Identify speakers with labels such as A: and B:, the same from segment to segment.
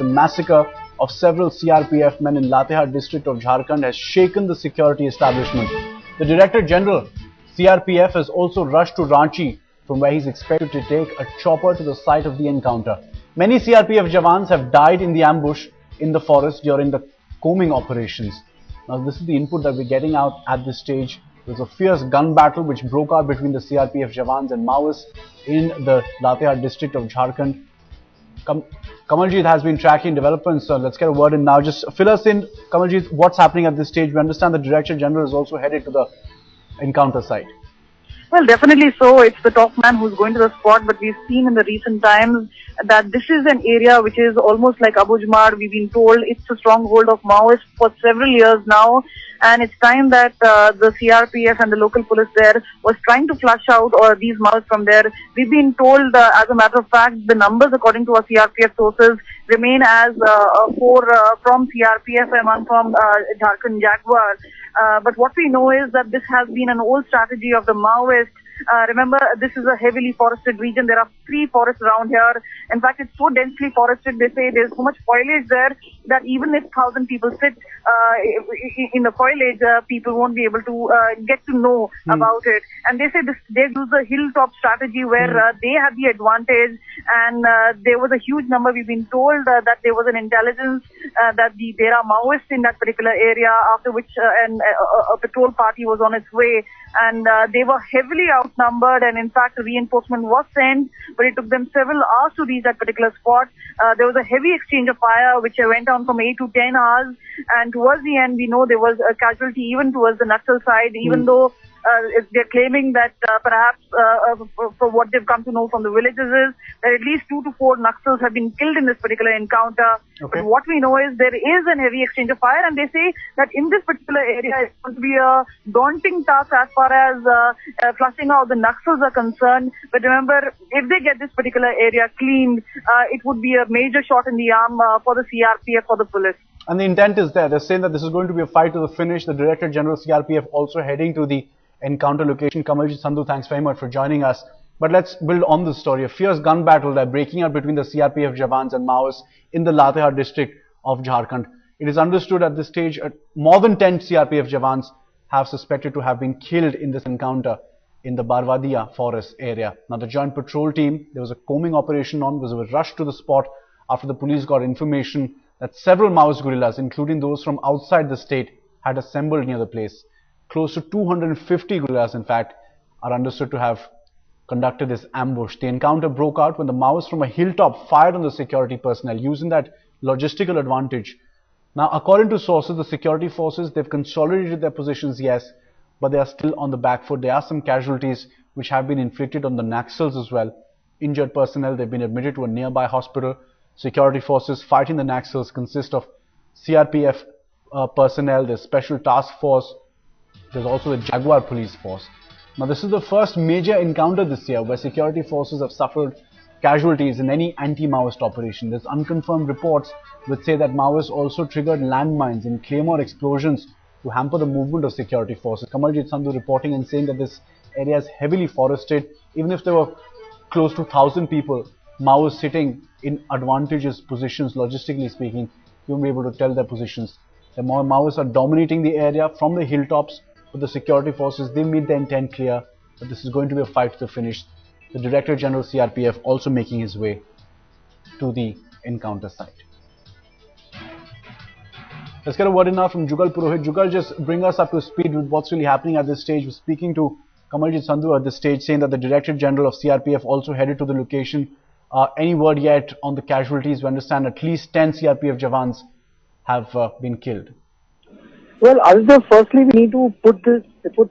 A: the massacre of several CRPF men in Latehar district of Jharkhand has shaken the security establishment. The Director General CRPF has also rushed to Ranchi, from where he is expected to take a chopper to the site of the encounter. Many CRPF Jawans have died in the ambush in the forest during the combing operations. Now, this is the input that we're getting out at this stage. There was a fierce gun battle which broke out between the CRPF Jawans and Maoists in the Latehar district of Jharkhand. Kamaljeet has been tracking developments, so let's get a word in now. Just fill us in, Kamaljeet, what's happening at this stage. We understand the Director General is also headed to the encounter site.
B: Well, definitely so. It's the top man who's going to the spot, but we've seen in the recent times that this is an area which is almost like Abujmar. We've been told it's a stronghold of Maoists for several years now, and it's time that the CRPF and the local police there was trying to flush out these Maoists from there. We've been told, as a matter of fact, the numbers according to our CRPF sources remain as 4 from CRPF and 1 from Jharkhand Jaguar. But what we know is that this has been an old strategy of the Maoists. Remember, this is a heavily forested region. There are 3 forests around here. In fact, it's so densely forested, they say there's so much foliage there that even if 1,000 people sit in the foliage, people won't be able to get to know about it. And they say they use a hilltop strategy where they have the advantage. And there was a huge number. We've been told that there was an intelligence that there are Maoists in that particular area, after which a patrol party was on its way. And they were heavily outnumbered, and in fact a reinforcement was sent, but it took them several hours to reach that particular spot. There was a heavy exchange of fire which went on from 8 to 10 hours, and towards the end we know there was a casualty even towards the Naxal side, even though they're claiming that perhaps for what they've come to know from the villages is that at least 2 to 4 Naxals have been killed in this particular encounter. Okay. But what we know is there is a heavy exchange of fire, and they say that in this particular area it's going to be a daunting task as far as flushing out the Naxals are concerned. But remember, if they get this particular area cleaned, it would be a major shot in the arm for the CRPF, for the police.
A: And the intent is there. They're saying that this is going to be a fight to the finish. The Director General CRPF also heading to the encounter location. Kamaljeet Sandhu, thanks very much for joining us. But let's build on this story. A fierce gun battle that breaking out between the CRPF Jawans and Maoists in the Latehar district of Jharkhand. It is understood at this stage more than 10 CRPF Jawans have suspected to have been killed in this encounter in the Barwadia forest area. Now, the joint patrol team, there was a combing operation on, was rushed to the spot after the police got information that several Maoist guerrillas, including those from outside the state, had assembled near the place. Close to 250 guerrillas, in fact, are understood to have conducted this ambush. The encounter broke out when the Maoists from a hilltop fired on the security personnel, using that logistical advantage. Now, according to sources, the security forces, they've consolidated their positions, yes, but they are still on the back foot. There are some casualties which have been inflicted on the Naxals as well. Injured personnel, they've been admitted to a nearby hospital. Security forces fighting the Naxals consist of CRPF personnel, there's special task force, there's also the Jaguar police force. Now, this is the first major encounter this year where security forces have suffered casualties in any anti-Maoist operation. There's unconfirmed reports which say that Maoists also triggered landmines and claymore explosions to hamper the movement of security forces. Kamaljeet Sandhu reporting and saying that this area is heavily forested. Even if there were close to 1,000 people, Maoists sitting in advantageous positions, logistically speaking, you won't be able to tell their positions. The Maoists are dominating the area from the hilltops, but the security forces, they made their intent clear that this is going to be a fight to the finish. The Director General CRPF also making his way to the encounter site. Let's get a word in now from Jugal Purohit. Jugal, just bring us up to speed with what's really happening at this stage. We're speaking to Kamaljeet Sandhu at this stage, saying that the Director General of CRPF also headed to the location. Any word yet on the casualties? We understand at least 10 CRPF Jawans have been killed.
C: Well, Aditya, firstly, we need to put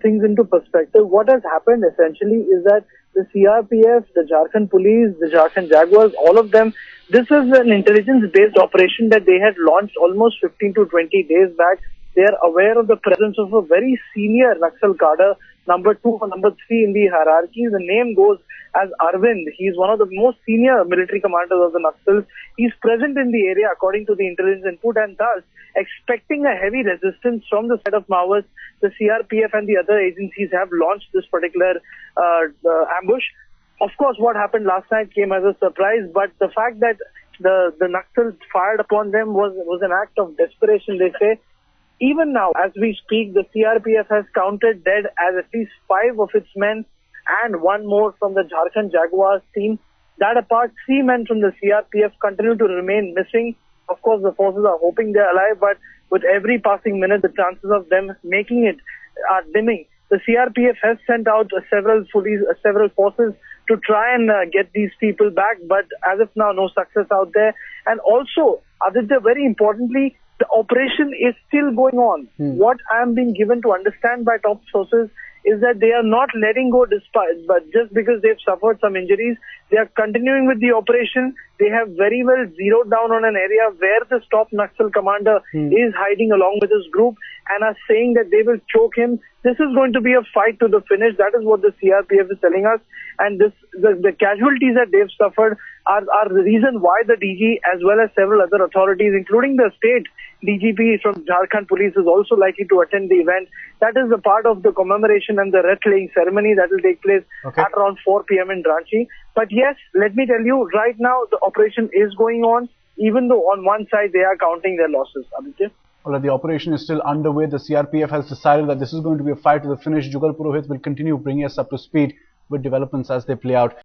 C: things into perspective. What has happened essentially is that the CRPF, the Jharkhand police, the Jharkhand Jaguars, all of them, this is an intelligence-based operation that they had launched almost 15 to 20 days back. They are aware of the presence of a very senior Naxal cadre, number 2 or number 3 in the hierarchy. The name goes as Arvind. He is one of the most senior military commanders of the Naxals. He is present in the area according to the intelligence input, and thus expecting a heavy resistance from the side of Maoists, the CRPF and the other agencies have launched this particular ambush. Of course, what happened last night came as a surprise, but the fact that the Naxals fired upon them was an act of desperation, they say. Even now, as we speak, the CRPF has counted dead as at least 5 of its men and 1 more from the Jharkhand Jaguars team. That apart, 3 men from the CRPF continue to remain missing. Of course, the forces are hoping they're alive, but with every passing minute, the chances of them making it are dimming. The CRPF has sent out several forces to try and get these people back, but as of now, no success out there. And also, Aditya, very importantly, the operation is still going on. What I am being given to understand by top sources is that they are not letting go but just because they've suffered some injuries, they are continuing with the operation. They have very well zeroed down on an area where the top Naxal commander is hiding along with his group and are saying that they will choke him. This is going to be a fight to the finish. That is what the CRPF is telling us. And the casualties that they've suffered are the reason why the DG as well as several other authorities, including the state DGP from Jharkhand Police, is also likely to attend the event. That is a part of the commemoration and the wreath-laying ceremony that will take place at around 4 p.m. in Ranchi. But yes, let me tell you, right now the operation is going on, even though on one side they are counting their losses. Aditya?
A: Well, the operation is still underway. The CRPF has decided that this is going to be a fight to the finish. Jugal Purohit will continue bringing us up to speed with developments as they play out.